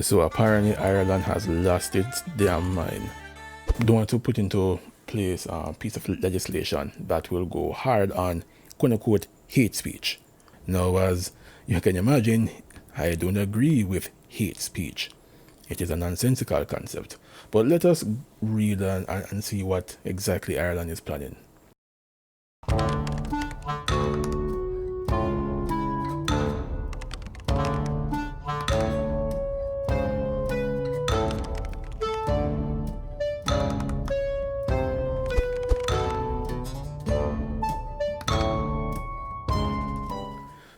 So apparently Ireland has lost its damn mind. They want to put into place a piece of legislation that will go hard on quote unquote hate speech. Now, as you can imagine, I don't agree with hate speech. It is a nonsensical concept. But let us read and see what exactly Ireland is planning.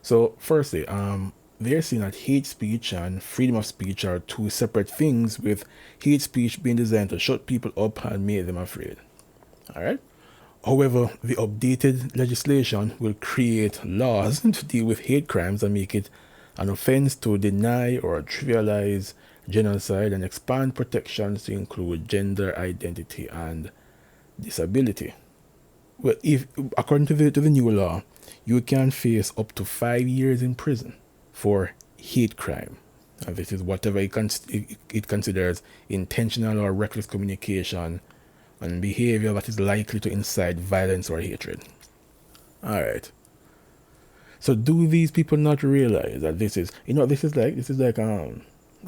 So, firstly, they're saying that hate speech and freedom of speech are two separate things, with hate speech being designed to shut people up and make them afraid. All right. However, the updated legislation will create laws to deal with hate crimes and make it an offense to deny or trivialize genocide and expand protections to include gender identity and disability. Well, if according to the new law, you can face up to 5 years in prison for hate crime. And this is whatever it considers intentional or reckless communication and behavior that is likely to incite violence or hatred. All right. So do these people not realize that this is, like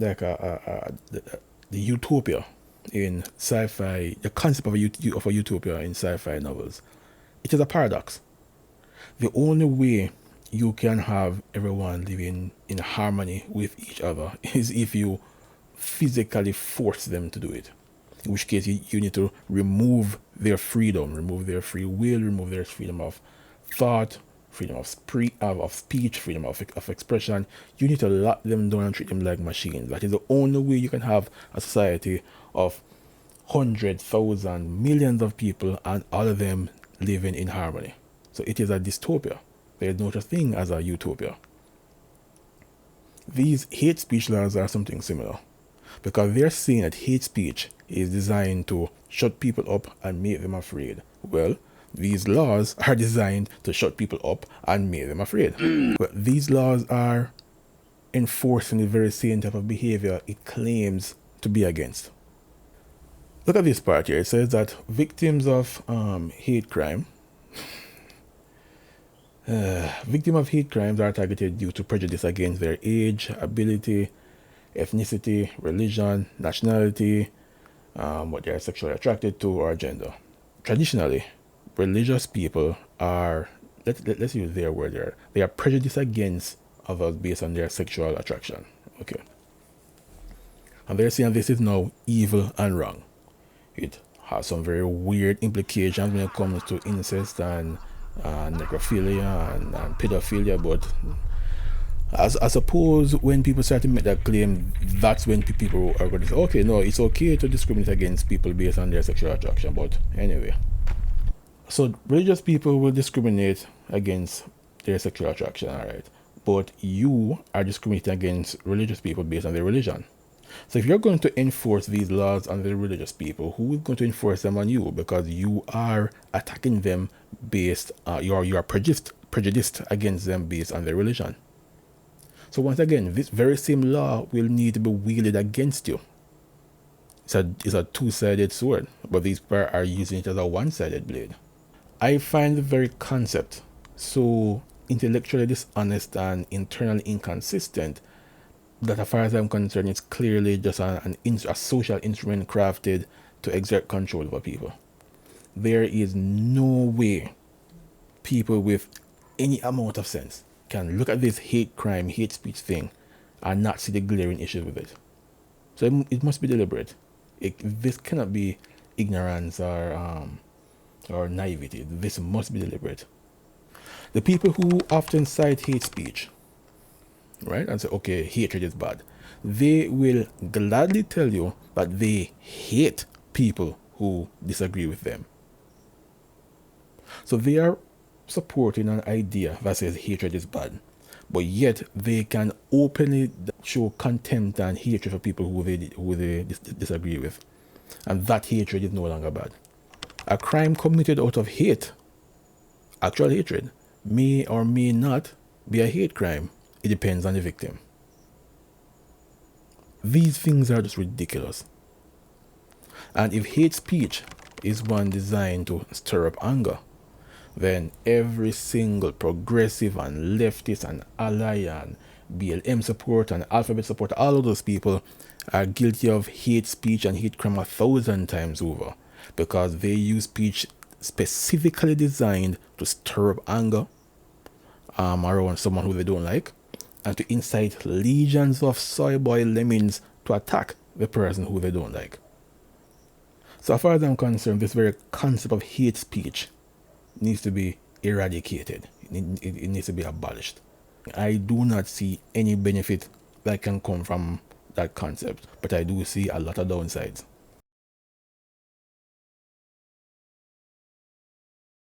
the utopia in sci-fi, the concept of a utopia in sci-fi novels. It is a paradox. The only way you can have everyone living in harmony with each other is if you physically force them to do it. In which case, you need to remove their freedom, remove their free will, remove their freedom of thought, freedom of speech, freedom of expression. You need to lock them down and treat them like machines. That is the only way you can have a society of hundreds, thousands, millions of people, and all of them living in harmony. So it is a dystopia. There is no such thing as a utopia. These hate speech laws are something similar, because they're saying that hate speech is designed to shut people up and make them afraid. Well, these laws are designed to shut people up and make them afraid. But these laws are enforcing the very same type of behavior it claims to be against. Look at this part here. It says that victims of hate crime victims of hate crimes are targeted due to prejudice against their age, ability, ethnicity, religion, nationality, what they are sexually attracted to, or gender. Traditionally, religious people are, let's use their word there, they are prejudiced against others based on their sexual attraction. Okay. And they're saying this is now evil and wrong. It has some very weird implications when it comes to incest and necrophilia and pedophilia, but I suppose when people start to make that claim, that's when people are going to say, okay, no, it's okay to discriminate against people based on their sexual attraction. But anyway, so religious people will discriminate against their sexual attraction, all right, but you are discriminating against religious people based on their religion. So if you're going to enforce these laws on the religious people, who is going to enforce them on you? Because you are attacking them based, you are prejudiced against them based on their religion. So once again, this very same law will need to be wielded against you. It's a two-sided sword, but these people are using it as a one-sided blade. I find the very concept so intellectually dishonest and internally inconsistent that, as far as I'm concerned, it's clearly just a social instrument crafted to exert control over people. There is no way people with any amount of sense can look at this hate crime, hate speech thing and not see the glaring issues with it. So it must be deliberate. This cannot be ignorance or naivety. This must be deliberate. The people who often cite hate speech, right, and say, okay, hatred is bad, they will gladly tell you that they hate people who disagree with them. So they are supporting an idea that says hatred is bad, but yet they can openly show contempt and hatred for people who they disagree with, and that hatred is no longer bad. A crime committed out of hate, actual hatred, may or may not be a hate crime. It depends on the victim. These things are just ridiculous. And if hate speech is one designed to stir up anger, then every single progressive and leftist and ally and BLM supporter and alphabet supporter, all of those people are guilty of hate speech and hate crime 1,000 times over, because they use speech specifically designed to stir up anger around someone who they don't like, and to incite legions of soy boy lemmings to attack the person who they don't like. So as far as I'm concerned, this very concept of hate speech needs to be eradicated. It needs to be abolished. I do not see any benefit that can come from that concept, but I do see a lot of downsides.